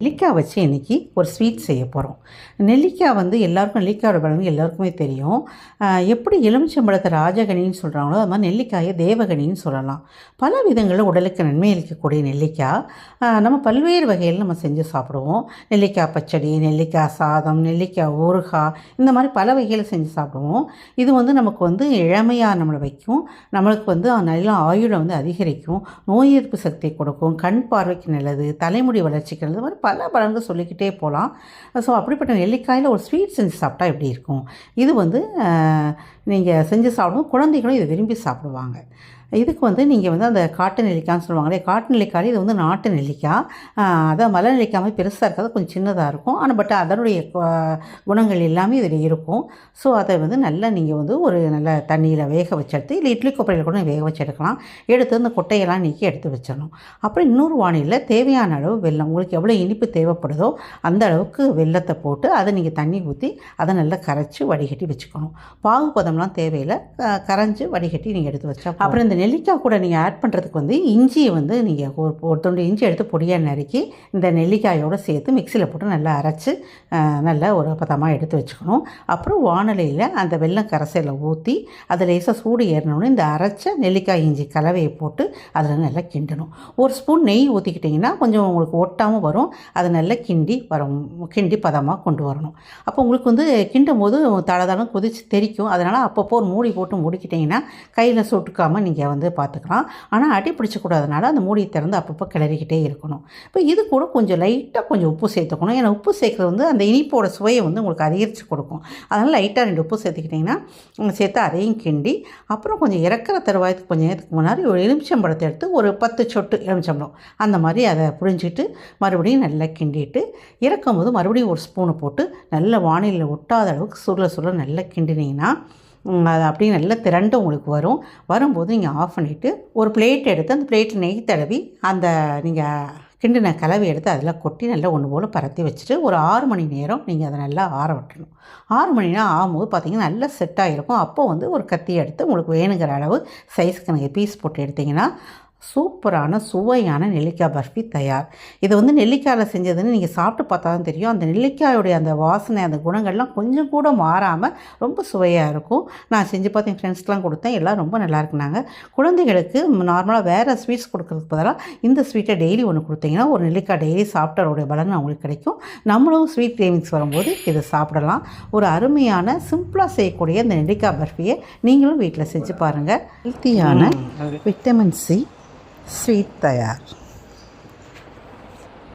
நெல்லிக்காய் வச்சு இன்றைக்கி ஒரு ஸ்வீட் செய்ய போகிறோம். நெல்லிக்காய் வந்து எல்லாருக்கும் நெல்லிக்காயோட பலன் எல்லாருக்குமே தெரியும். எப்படி எலுமிச்சம்பழத்தை ராஜகனின்னு சொல்கிறாங்களோ அது மாதிரி நெல்லிக்காயை தேவகனின்னு சொல்லலாம். பல விதங்களில் உடலுக்கு நன்மை அளிக்கக்கூடிய நெல்லிக்காய் நம்ம பல்வேறு வகையில் நம்ம செஞ்சு சாப்பிடுவோம். நெல்லிக்காய் பச்சடி, நெல்லிக்காய் சாதம், நெல்லிக்காய் ஊறுகாய், இந்த மாதிரி பல வகையில் செஞ்சு சாப்பிடுவோம். இது வந்து நமக்கு வந்து இளமையாக நம்மளை வைக்கும், நம்மளுக்கு வந்து நல்ல ஆயுளை வந்து அதிகரிக்கும், நோய் எதிர்ப்பு சக்தி கொடுக்கும், கண் பார்வைக்கு நல்லது, தலைமுடி வளர்ச்சிக்கு நல்லது, மாதிரி பல பலன்கள் சொல்லிக்கிட்டே போகலாம். ஸோ அப்படிப்பட்ட நெல்லிக்காயில் ஒரு ஸ்வீட் செஞ்சு சாப்பிட்டா எப்படி இருக்கும்? இது வந்து நீங்கள் செஞ்சு சாப்பிடுவோம், குழந்தைகளும் இதை விரும்பி சாப்பிடுவாங்க. இதுக்கு வந்து நீங்கள் வந்து அந்த காட்டு நெல்லிக்காய்னு சொல்லுவாங்களே, காட்டு நெல்லிக்காய் இது வந்து நாட்டு நெல்லிக்காய். அதான் மலை நெல்லிக்காய் மாதிரி பெருசாக இருக்காது, கொஞ்சம் சின்னதாக இருக்கும். ஆனால் பட் அதனுடைய குணங்கள் எல்லாமே இதில் இருக்கும். ஸோ அதை வந்து நல்லா நீங்கள் வந்து ஒரு நல்ல தண்ணியில் வேக வச்சு எடுத்து, இல்லை இட்லி கொப்பரையில் கூட வேக வச்சு எடுக்கலாம். எடுத்து அந்த கொட்டையெல்லாம் நீக்கி எடுத்து வச்சிடணும். அப்புறம் இன்னொரு வானிலையில் தேவையான அளவு வெல்லம், உங்களுக்கு எவ்வளோ இனிப்பு தேவைப்படுதோ அந்த அளவுக்கு வெல்லத்தை போட்டு அதை நீங்கள் தண்ணி ஊற்றி அதை நல்லா கரைச்சி வடிகட்டி வச்சுக்கணும். பாகுபதம்லாம் தேவையில்லை, கரைஞ்சி வடிகட்டி நீங்கள் எடுத்து வச்சா. அப்புறம் இந்த நெல்லிக்காய் கூட நீங்கள் ஆட் பண்ணுறதுக்கு வந்து இஞ்சியை வந்து நீங்கள் ஒரு துண்டு இஞ்சி எடுத்து பொடியாக நறுக்கி இந்த நெல்லிக்காயோடு சேர்த்து மிக்சியில் போட்டு நல்லா அரைச்சி நல்லா ஒரு பதமாக எடுத்து வச்சுக்கணும். அப்புறம் வானிலையில் அந்த வெல்லம் கரைசலை ஊற்றி அதை லேசாக சூடு ஏறினோன்னு இந்த அரைச்ச நெல்லிக்காய் இஞ்சி கலவையை போட்டு அதில் நல்லா கிண்டணும். ஒரு ஸ்பூன் நெய் ஊற்றிக்கிட்டிங்கன்னா கொஞ்சம் உங்களுக்கு ஒட்டாமல் வரும். அதை நல்லா கிண்டி பதமாக கொண்டு வரணும். அப்போ உங்களுக்கு வந்து கிண்டும் போது தளதளம் கொதித்து தெரிக்கும். அதனால் அப்பப்போ ஒரு மூடி போட்டு முடிக்கிட்டிங்கன்னா கையில் சுட்டுக்காமல் நீங்கள் வந்து பார்த்துக்கலாம். ஆனால் அடி பிடிச்சக்கூடாதனால அந்த மூடியை திறந்து அப்பப்போ கிளறிக்கிட்டே இருக்கணும். இப்போ இது கூட கொஞ்சம் லைட்டாக கொஞ்சம் உப்பு சேர்த்துக்கணும். ஏன்னா உப்பு சேர்க்குறது வந்து அந்த இனிப்போட சுவையை வந்து உங்களுக்கு அதிகரித்து கொடுக்கும். அதனால் லைட்டாக 2 உப்பு சேர்த்துக்கிட்டிங்கன்னா சேர்த்து அதையும் கிண்டி, அப்புறம் கொஞ்சம் இறக்குற தருவாயத்துக்கு கொஞ்சம் நேரத்துக்கு முன்னாடி ஒரு எலுமிச்சம்பழத்தை எடுத்து ஒரு 10 சொட்டு எலுமிச்சம்பழம் அந்த மாதிரி அதை புழிஞ்சிட்டு மறுபடியும் நல்லா கிண்டிட்டு இறக்கும்போது மறுபடியும் ஒரு ஸ்பூனை போட்டு நல்ல வானிலையில் ஒட்டாத அளவுக்கு சுருள நல்லா கிண்டினீங்கன்னா அது அப்படியே நல்லா திரண்டு உங்களுக்கு வரும்போது நீங்கள் ஆஃப் பண்ணிவிட்டு ஒரு பிளேட் எடுத்து அந்த பிளேட்டில் நெய் தடவி அந்த நீங்கள் கிண்டின கலவை எடுத்து அதில் கொட்டி நல்லா ஒன்று போல் பரத்தி வச்சுட்டு ஒரு 6 மணி நேரம் நீங்கள் அதை நல்லா ஆற விட்டுணும். 6 மணி நேரம் ஆகும்போது பார்த்திங்கன்னா நல்லா செட் ஆகிருக்கும். அப்போது வந்து ஒரு கத்தி எடுத்து உங்களுக்கு வேணுங்கிற அளவு சைஸ்க்கு நீங்கள் பீஸ் போட்டு எடுத்திங்கன்னா சூப்பரான சுவையான நெல்லிக்காய் பர்ஃபி தயார். இது வந்து நெல்லிக்காயில் செஞ்சதுன்னு நீங்கள் சாப்பிட்டு பார்த்தா தான் தெரியும். அந்த நெல்லிக்காயோடைய அந்த வாசனை, அந்த குணங்கள்லாம் கொஞ்சம் கூட மாறாமல் ரொம்ப சுவையாக இருக்கும். நான் செஞ்சு பார்த்து என் ஃப்ரெண்ட்ஸ்க்கெலாம் கொடுத்தேன், எல்லாம் ரொம்ப நல்லா இருக்குனாங்க. குழந்தைகளுக்கு நார்மலாக வேறு ஸ்வீட்ஸ் கொடுக்கறதுக்கு பதிலாக இந்த ஸ்வீட்டை டெய்லி ஒன்று கொடுத்தீங்கன்னா ஒரு நெல்லிக்காய் டெய்லி சாப்பிட்டோடைய பலன் அவங்களுக்கு கிடைக்கும். நம்மளும் ஸ்வீட் கிரேவிங்ஸ் வரும்போது இதை சாப்பிடலாம். ஒரு அருமையான சிம்பிளாக செய்யக்கூடிய இந்த நெல்லிக்காய் பர்ஃபியை நீங்களும் வீட்டில் செஞ்சு பாருங்கள். ஹெல்த்தியான விட்டமின் சி ஸ்வீட் தயார்.